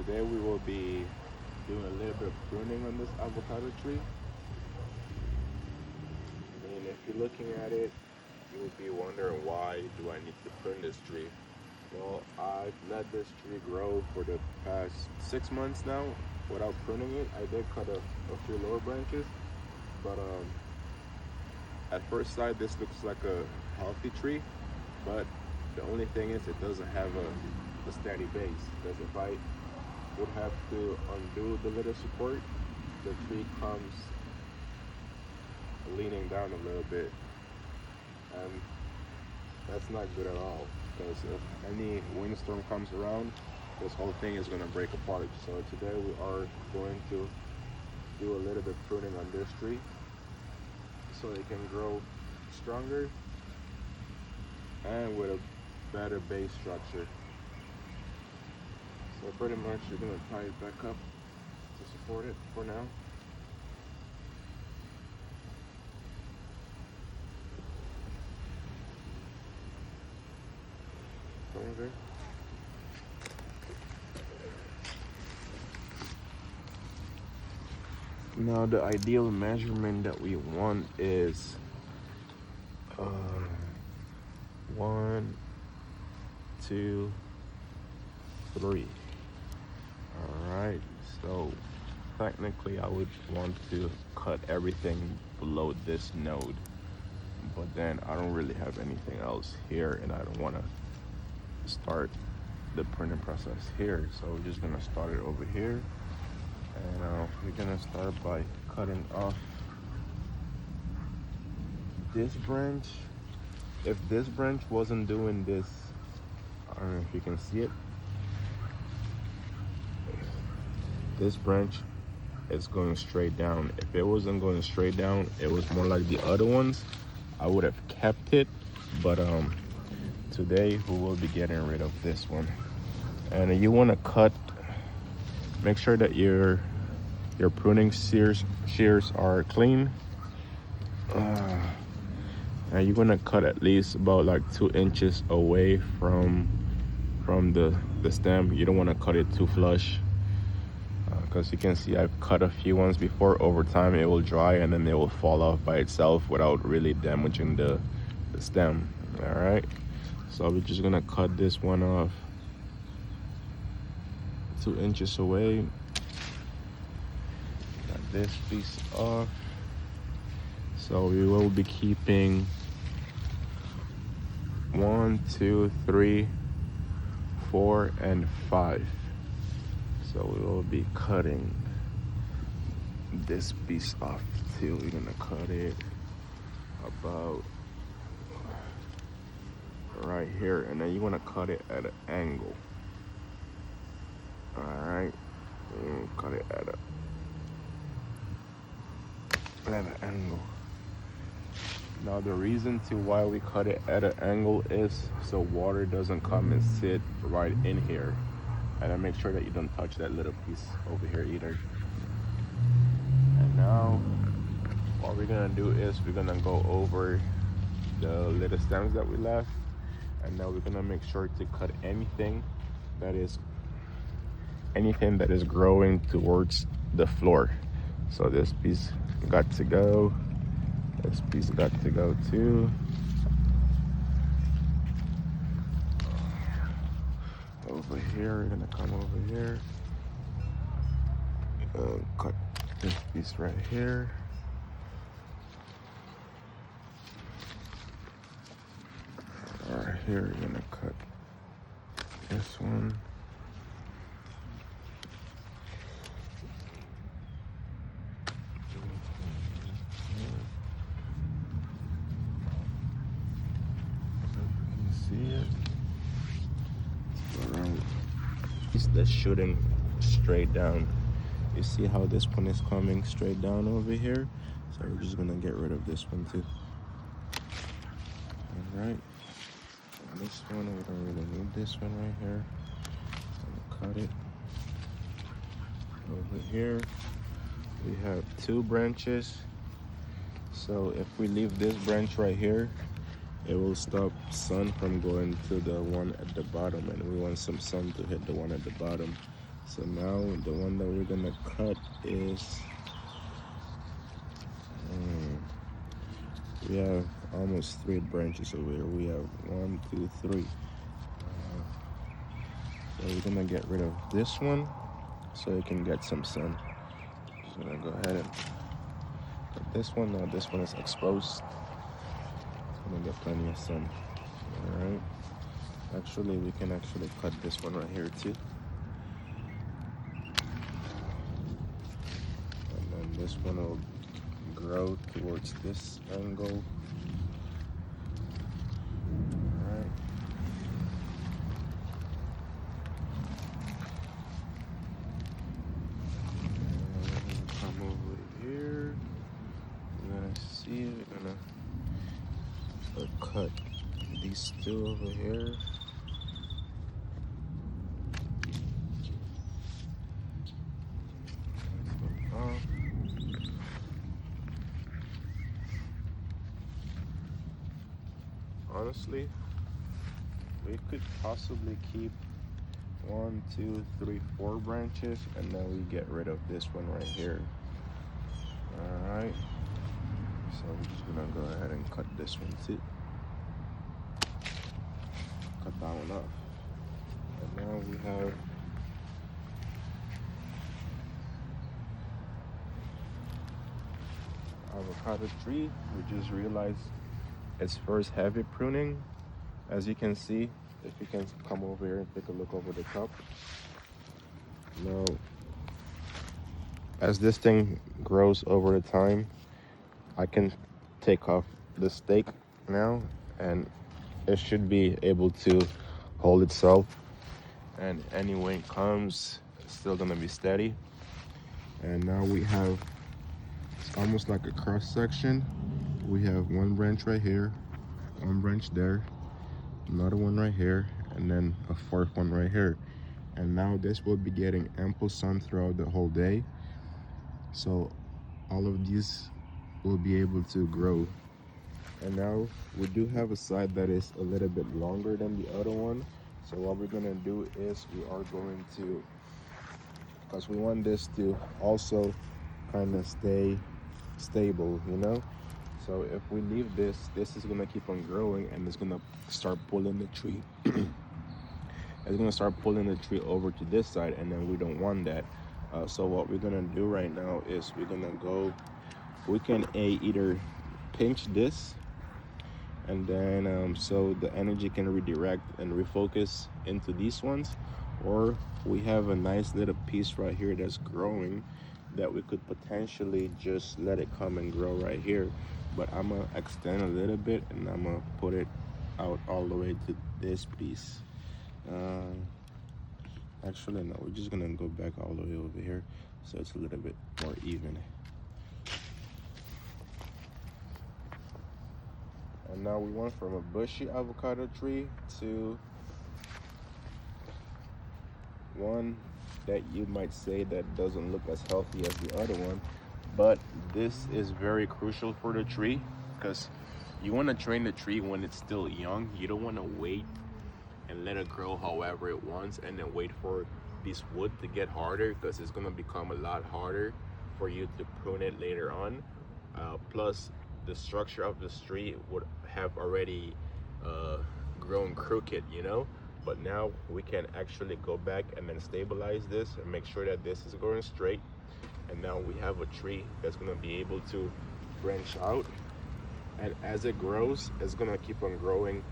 Today we will be doing a little bit of pruning on this avocado tree. And if you're looking at it, you will be wondering, why do I need to prune this tree? Well, I've let this tree grow for the past 6 months now without pruning it. I did cut a few lower branches, but at first sight this looks like a healthy tree, but the only thing is it doesn't have a steady base, because if I would have to undo the little support, the tree comes leaning down a little bit, and that's not good at all, because if any windstorm comes around, this whole thing is going to break apart. So today we are going to do a little bit of pruning on this tree so it can grow stronger and with a better base structure. So pretty much you're going to tie it back up to support it for now. Okay. Now the ideal measurement that we want is 1, 2, 3. Alright, so technically I would want to cut everything below this node, but then I don't really have anything else here, and I don't want to start the pruning process here, so we're just gonna start it over here. And we're gonna start by cutting off this branch. If this branch wasn't doing this, I don't know if you can see it, this branch is going straight down. If it wasn't going straight down, it was more like the other ones, I would have kept it, but today we will be getting rid of this one. And you want to cut, make sure that your pruning shears are clean. And you're gonna cut at least about like 2 inches away from the stem. You don't want to cut it too flush, because you can see I've cut a few ones before. Over time it will dry and then it will fall off by itself without really damaging the stem. All right, so we're just gonna cut this one off 2 inches away. Got this piece off. So we will be keeping 1, 2, 3, 4, and 5. So we will be cutting this piece off too. We're gonna cut it about right here, and then you want to cut it at an angle. All right, cut it at an angle. Now the reason to why we cut it at an angle is so water doesn't come and sit right in here, and then make sure that you don't touch that little piece over here either. And now what we're gonna do is we're gonna go over the little stems that we left, and now we're gonna make sure to cut anything that is growing towards the floor. So this piece got to go, this piece got to go too. Over here, we're gonna come over here, cut this piece right here. Right here, we're gonna cut this one. See it? All right. It's the shooting straight down. You see how this one is coming straight down over here? So we're just gonna get rid of this one too. All right. And this one, we don't really need this one right here. I'm gonna cut it. Over here, we have 2 branches. So if we leave this branch right here, it will stop sun from going to the one at the bottom, and we want some sun to hit the one at the bottom. So now the one that we're gonna cut is, we have almost 3 branches over here. We have 1, 2, 3. So we're gonna get rid of this one so it can get some sun. Just gonna go ahead and cut this one. Now this one is exposed. It's gonna get plenty of sun. All right. Actually, we can actually cut this one right here too. And then this one will grow towards this angle. Alright. Come over here. You're gonna see it. We're gonna cut these two over here. Honestly, we could possibly keep 1, 2, 3, 4 branches, and then we get rid of this one right here. All right. So I'm just gonna go ahead and cut this one too. Cut that one off. And now we have avocado tree. We just realized its first heavy pruning. As you can see, if you can come over here and take a look over the top. Now, as this thing grows over the time, I can take off the stake now, and it should be able to hold itself, and any wind comes, it's still gonna be steady. And now we have, it's almost like a cross section. We have 1 branch right here, 1 branch there, another one right here, and then a 4th one right here. And now this will be getting ample sun throughout the whole day. So all of these will be able to grow. And now we do have a side that is a little bit longer than the other one. So what we're gonna do is we are going to, because we want this to also kind of stay stable, you know? So if we leave this, this is gonna keep on growing, and it's gonna start pulling the tree. It's gonna start pulling the tree over to this side, and then we don't want that. So what we're gonna do right now is we're gonna go, we can either pinch this, and then so the energy can redirect and refocus into these ones, or we have a nice little piece right here that's growing that we could potentially just let it come and grow right here. But I'm gonna extend a little bit, and I'm gonna put it out all the way to this piece. Actually, no, we're just gonna go back all the way over here so it's a little bit more even. And now we went from a bushy avocado tree to one that you might say that doesn't look as healthy as the other one. But this is very crucial for the tree, because you want to train the tree when it's still young. You don't want to wait and let it grow however it wants and then wait for this wood to get harder, because it's going to become a lot harder for you to prune it later on. Plus, the structure of the tree would have already grown crooked, you know? But now we can actually go back and then stabilize this and make sure that this is going straight. And now we have a tree that's gonna be able to branch out. And as it grows, it's gonna keep on growing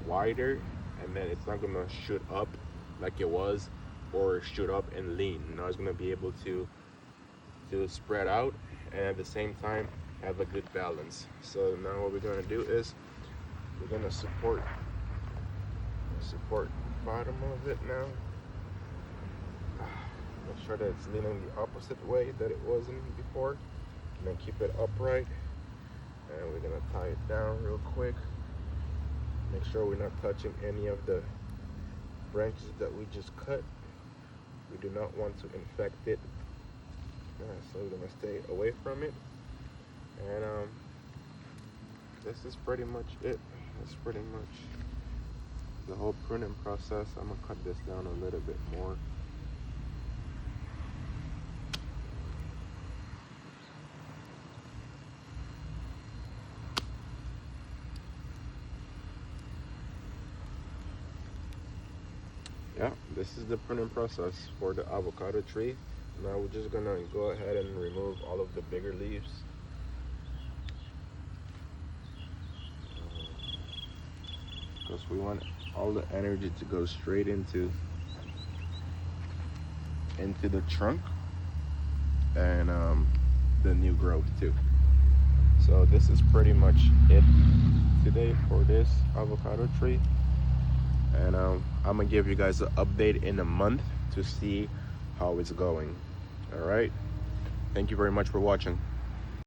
wider, and then it's not gonna shoot up like it was, or shoot up and lean. Now it's gonna be able to spread out, and at the same time have a good balance. So now what we're gonna do is we're gonna support the bottom of it now. Make sure that it's leaning the opposite way that it wasn't before, and then keep it upright. And we're gonna tie it down real quick. Make sure we're not touching any of the branches that we just cut. We do not want to infect it, so we're gonna stay away from it. And this is pretty much it. That's pretty much the whole pruning process. I'm gonna cut this down a little bit more Yeah, this is the pruning process for the avocado tree. Now we're just gonna go ahead and remove all of the bigger leaves. Because we want all the energy to go straight into the trunk and the new growth too. So this is pretty much it today for this avocado tree, and I'm gonna give you guys an update in a month to see how it's going. All right, thank you very much for watching.